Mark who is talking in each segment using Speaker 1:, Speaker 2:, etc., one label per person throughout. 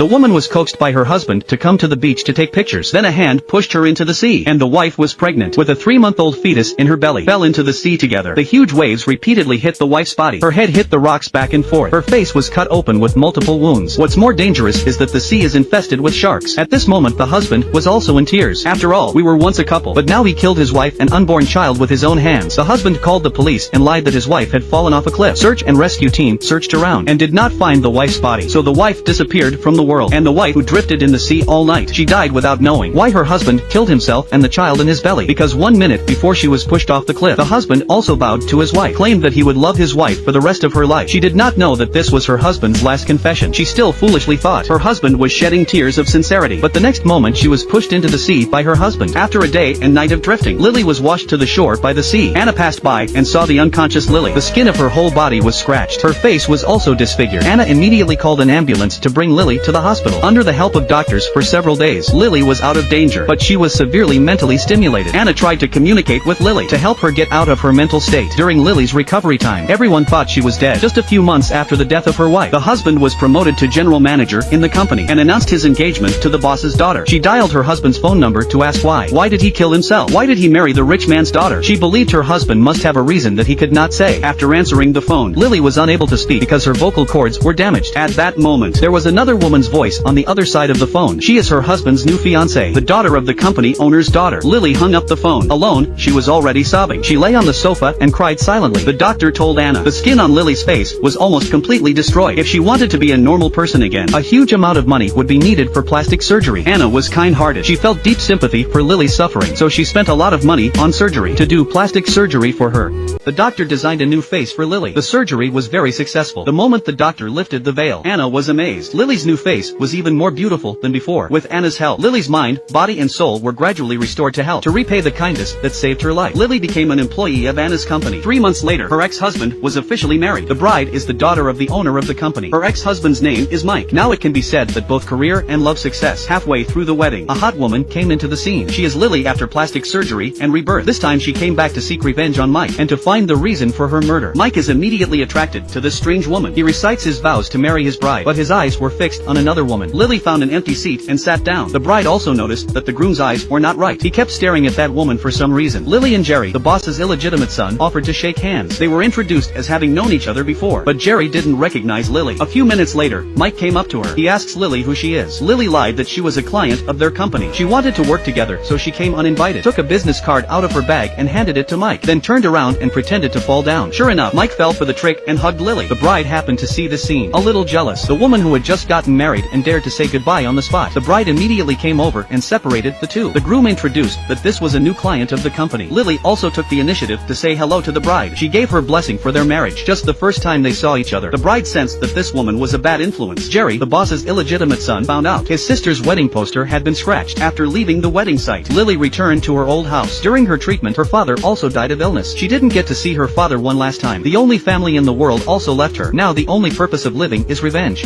Speaker 1: The woman was coaxed by her husband to come to the beach to take pictures. Then a hand pushed her into the sea, and the wife was pregnant with a 3-month-old fetus in her belly. Fell into the sea together. The huge waves repeatedly hit the wife's body. Her head hit the rocks back and forth. Her face was cut open with multiple wounds. What's more dangerous is that the sea is infested with sharks. At this moment the husband was also in tears. After all, we were once a couple, but now he killed his wife and unborn child with his own hands. The husband called the police and lied that his wife had fallen off a cliff. Search and rescue team searched around and did not find the wife's body. So the wife disappeared from the world, and the wife who drifted in the sea all night. She died without knowing why her husband killed himself and the child in his belly, because 1 minute before she was pushed off the cliff, the husband also vowed to his wife, claimed that he would love his wife for the rest of her life. She did not know that this was her husband's last confession. She still foolishly thought her husband was shedding tears of sincerity, but the next moment she was pushed into the sea by her husband. After a day and night of drifting, Lily was washed to the shore by the sea. Anna passed by and saw the unconscious Lily. The skin of her whole body was scratched. Her face was also disfigured. Anna immediately called an ambulance to bring Lily to the hospital. Under the help of doctors for several days, Lily was out of danger, but she was severely mentally stimulated. Anna tried to communicate with Lily to help her get out of her mental state. During Lily's recovery time, everyone thought she was dead. Just a few months after the death of her wife, the husband was promoted to general manager in the company and announced his engagement to the boss's daughter. She dialed her husband's phone number to ask why. Why did he kill himself? Why did he marry the rich man's daughter? She believed her husband must have a reason that he could not say. After answering the phone, Lily was unable to speak because her vocal cords were damaged. At that moment, there was another woman's voice on the other side of the phone. She is her husband's new fiancée, the daughter of the company owner's daughter. Lily hung up the phone. Alone, she was already sobbing. She lay on the sofa and cried silently. The doctor told Anna the skin on Lily's face was almost completely destroyed. If she wanted to be a normal person again, a huge amount of money would be needed for plastic surgery. Anna was kind-hearted. She felt deep sympathy for Lily's suffering, so she spent a lot of money on surgery to do plastic surgery for her. The doctor designed a new face for Lily. The surgery was very successful. The moment the doctor lifted the veil, Anna was amazed. Lily's new face was even more beautiful than before. With Anna's help, Lily's mind, body and soul were gradually restored to health. To repay the kindness that saved her life, Lily became an employee of Anna's company. 3 months later, her ex-husband was officially married. The bride is the daughter of the owner of the company. Her ex-husband's name is Mike. Now it can be said that both career and love success. Halfway through the wedding, a hot woman came into the scene. She is Lily after plastic surgery and rebirth. This time she came back to seek revenge on Mike and to find the reason for her murder. Mike is immediately attracted to this strange woman. He recites his vows to marry his bride, but his eyes were fixed on another woman. Lily found an empty seat and sat down. The bride also noticed that the groom's eyes were not right. He kept staring at that woman for some reason. Lily and Jerry, the boss's illegitimate son, offered to shake hands. They were introduced as having known each other before, but Jerry didn't recognize Lily. A few minutes later, Mike came up to her. He asks Lily who she is. Lily lied that she was a client of their company. She wanted to work together, so she came uninvited, took a business card out of her bag and handed it to Mike, then turned around and pretended to fall down. Sure enough, Mike fell for the trick and hugged Lily. The bride happened to see the scene, a little jealous. The woman who had just gotten married and dared to say goodbye on the spot. The bride immediately came over and separated the two. The groom introduced that this was a new client of the company. Lily also took the initiative to say hello to the bride. She gave her blessing for their marriage. Just the first time they saw each other, the bride sensed that this woman was a bad influence. Jerry, the boss's illegitimate son, found out his sister's wedding poster had been scratched. After leaving the wedding site, Lily returned to her old house. During her treatment, her father also died of illness. She didn't get to see her father one last time. The only family in the world also left her. Now the only purpose of living is revenge.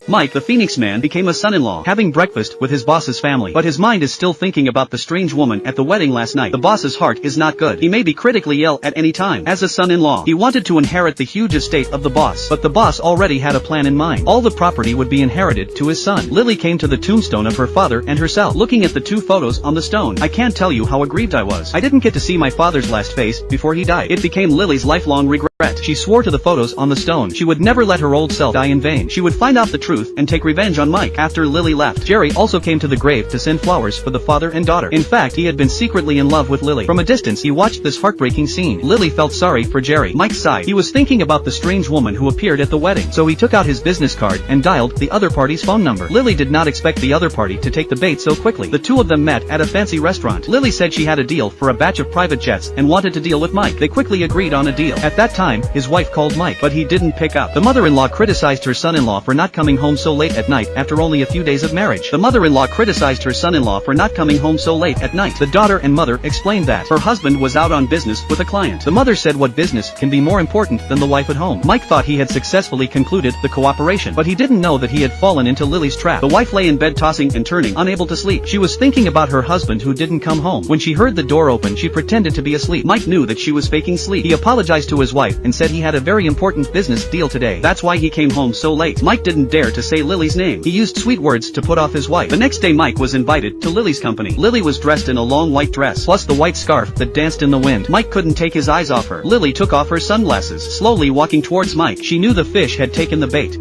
Speaker 1: Mike, the Phoenix man, became a son-in-law, having breakfast with his boss's family, but his mind is still thinking about the strange woman at the wedding last night. The boss's heart is not good. He may be critically ill at any time. As a son-in-law, he wanted to inherit the huge estate of the boss, but the boss already had a plan in mind. All the property would be inherited to his son. Lily came to the tombstone of her father and herself, looking at the two photos on the stone. I can't tell you how aggrieved I was. I didn't get to see my father's last face before he died. It became Lily's lifelong regret. She swore to the photos on the stone she would never let her old self die in vain. She would find out the truth and take revenge on Mike. After Lily left, Jerry also came to the grave to send flowers for the father and daughter. In fact, he had been secretly in love with Lily. From a distance, he watched this heartbreaking scene. Lily felt sorry for Jerry. Mike sighed. He was thinking about the strange woman who appeared at the wedding, so he took out his business card and dialed the other party's phone number. Lily did not expect the other party to take the bait so quickly. The two of them met at a fancy restaurant. Lily said she had a deal for a batch of private jets and wanted to deal with Mike. They quickly agreed on a deal. At that time, his wife called Mike, but he didn't pick up. The mother-in-law criticized her son-in-law for not coming home so late at night after only a few days of marriage. The mother-in-law criticized her son-in-law for not coming home so late at night. The daughter and mother explained that her husband was out on business with a client. The mother said what business can be more important than the wife at home. Mike thought he had successfully concluded the cooperation, but he didn't know that he had fallen into Lily's trap. The wife lay in bed tossing and turning, unable to sleep. She was thinking about her husband who didn't come home. When she heard the door open, she pretended to be asleep. Mike knew that she was faking sleep. He apologized to his wife and said he had a very important business deal today. That's why he came home so late. Mike didn't dare to say Lily's name. He used sweet words to put off his wife. The next day Mike was invited to Lily's company. Lily was dressed in a long white dress, plus the white scarf that danced in the wind. Mike couldn't take his eyes off her. Lily took off her sunglasses, slowly walking towards Mike. She knew the fish had taken the bait.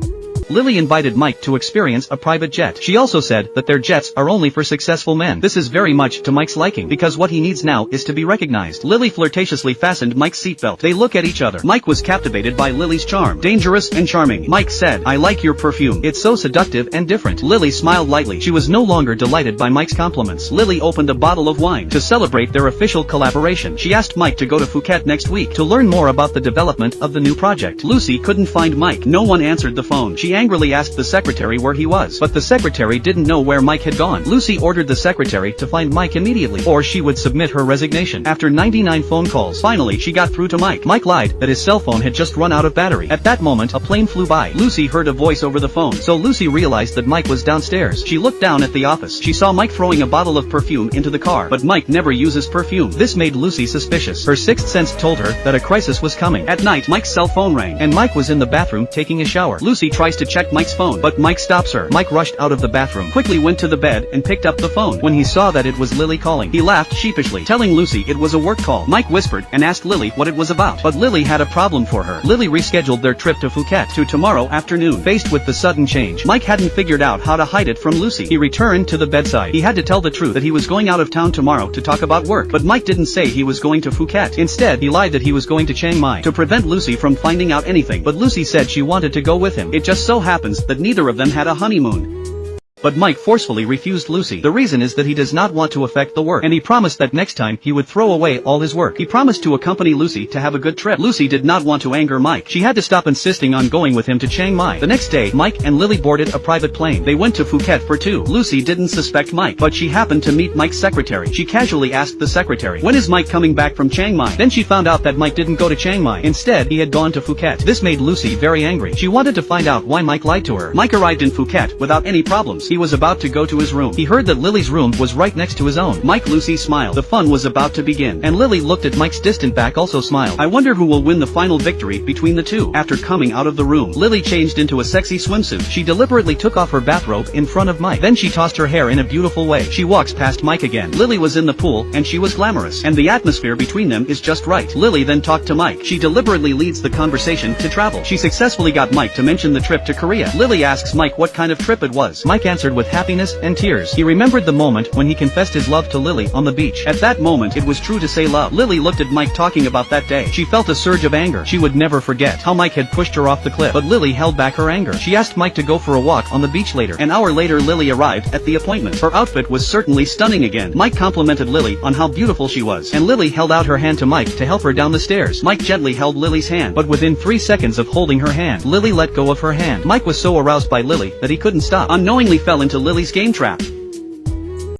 Speaker 1: Lily invited Mike to experience a private jet. She also said that their jets are only for successful men. This is very much to Mike's liking, because what he needs now is to be recognized. Lily flirtatiously fastened Mike's seatbelt. They look at each other. Mike was captivated by Lily's charm. Dangerous and charming. Mike said, "I like your perfume. It's so seductive and different." Lily smiled lightly. She was no longer delighted by Mike's compliments. Lily opened a bottle of wine. To celebrate their official collaboration, she asked Mike to go to Phuket next week to learn more about the development of the new project. Lucy couldn't find Mike. No one answered the phone. She angrily asked the secretary where he was, but the secretary didn't know where Mike had gone. Lucy ordered the secretary to find Mike immediately, or she would submit her resignation. After 99 phone calls, finally she got through to Mike. Mike lied that his cell phone had just run out of battery. At that moment, a plane flew by. Lucy heard a voice over the phone, so Lucy realized that Mike was downstairs. She looked down at the office. She saw Mike throwing a bottle of perfume into the car, but Mike never uses perfume. This made Lucy suspicious. Her sixth sense told her that a crisis was coming. At night, Mike's cell phone rang, and Mike was in the bathroom taking a shower. Lucy tries to check Mike's phone, but Mike stops her. Mike rushed out of the bathroom, quickly went to the bed and picked up the phone. When he saw that it was Lily calling, he laughed sheepishly, telling Lucy it was a work call. Mike whispered and asked Lily what it was about, but Lily had a problem for her. Lily rescheduled their trip to Phuket to tomorrow afternoon. Faced with the sudden change, Mike hadn't figured out how to hide it from Lucy. He returned to the bedside. He had to tell the truth that he was going out of town tomorrow to talk about work, but Mike didn't say he was going to Phuket. Instead, he lied that he was going to Chiang Mai to prevent Lucy from finding out anything, but Lucy said she wanted to go with him. It just so happens that neither of them had a honeymoon. But Mike forcefully refused Lucy. The reason is that he does not want to affect the work, and he promised that next time he would throw away all his work. He promised to accompany Lucy to have a good trip. Lucy did not want to anger Mike. She had to stop insisting on going with him to Chiang Mai. The next day, Mike and Lily boarded a private plane. They went to Phuket for two. Lucy didn't suspect Mike, but she happened to meet Mike's secretary. She casually asked the secretary, "When is Mike coming back from Chiang Mai?" Then she found out that Mike didn't go to Chiang Mai. Instead, he had gone to Phuket. This made Lucy very angry. She wanted to find out why Mike lied to her. Mike arrived in Phuket without any problems. He was about to go to his room. He heard that Lily's room was right next to his own. Lucy smiled. The fun was about to begin, and Lily looked at Mike's distant back, also smiled. I wonder who will win the final victory between the two. After coming out of the room, Lily changed into a sexy swimsuit. She deliberately took off her bathrobe in front of Mike. Then she tossed her hair in a beautiful way. She walks past Mike again. Lily was in the pool, and she was glamorous, and the atmosphere between them is just right. Lily then talked to Mike. She deliberately leads the conversation to travel. She successfully got Mike to mention the trip to Korea. Lily asks Mike what kind of trip it was. Mike answered with happiness and tears. He remembered the moment when he confessed his love to Lily on the beach. At that moment it was true to say love. Lily looked at Mike talking about that day. She felt a surge of anger. She would never forget how Mike had pushed her off the cliff, but Lily held back her anger. She asked Mike to go for a walk on the beach later. An hour later Lily arrived at the appointment. Her outfit was certainly stunning again. Mike complimented Lily on how beautiful she was, and Lily held out her hand to Mike to help her down the stairs. Mike gently held Lily's hand, but within 3 seconds of holding her hand, Lily let go of her hand. Mike was so aroused by Lily that he couldn't stop. Unknowingly fell into Lily's game trap.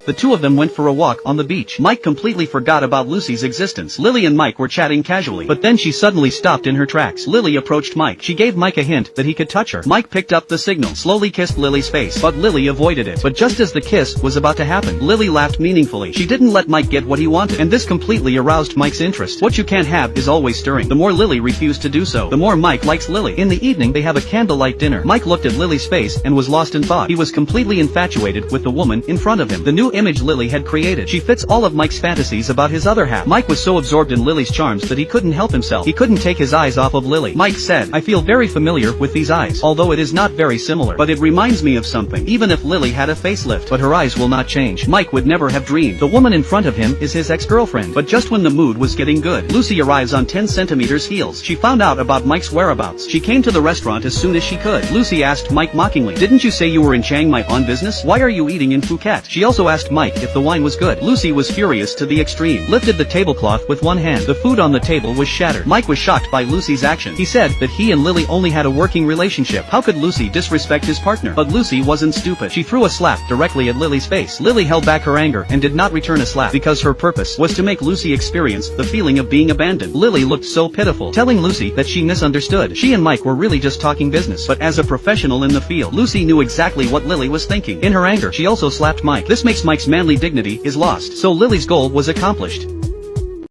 Speaker 1: The two of them went for a walk on the beach. Mike completely forgot about Lucy's existence. Lily and Mike were chatting casually, but then she suddenly stopped in her tracks. Lily approached Mike. She gave Mike a hint that he could touch her. Mike picked up the signal, slowly kissed Lily's face, but Lily avoided it. But just as the kiss was about to happen, Lily laughed meaningfully. She didn't let Mike get what he wanted, and this completely aroused Mike's interest. What you can't have is always stirring. The more Lily refused to do so, the more Mike likes Lily. In the evening they have a candlelight dinner. Mike looked at Lily's face and was lost in thought. He was completely infatuated with the woman in front of him. The new image Lily had created. She fits all of Mike's fantasies about his other half. Mike was so absorbed in Lily's charms that he couldn't help himself. He couldn't take his eyes off of Lily. Mike said, "I feel very familiar with these eyes, although it is not very similar, but it reminds me of something. Even if Lily had a facelift, but her eyes will not change." Mike would never have dreamed the woman in front of him is his ex-girlfriend. But just when the mood was getting good, Lucy arrives on 10 centimeters heels. She found out about Mike's whereabouts. She came to the restaurant as soon as she could. Lucy asked Mike mockingly, "Didn't you say you were in Chiang Mai on business? Why are you eating in Phuket?" She also asked Mike if the wine was good. Lucy was furious to the extreme, lifted the tablecloth with one hand. The food on the table was shattered. Mike was shocked by Lucy's action. He said that he and Lily only had a working relationship. How could Lucy disrespect his partner? But Lucy wasn't stupid. She threw a slap directly at Lily's face. Lily held back her anger and did not return a slap because her purpose was to make Lucy experience the feeling of being abandoned. Lily looked so pitiful, telling Lucy that she misunderstood. She and Mike were really just talking business, but as a professional in the field, Lucy knew exactly what Lily was thinking. In her anger, she also slapped Mike. This makes Mike's manly dignity is lost, so Lily's goal was accomplished.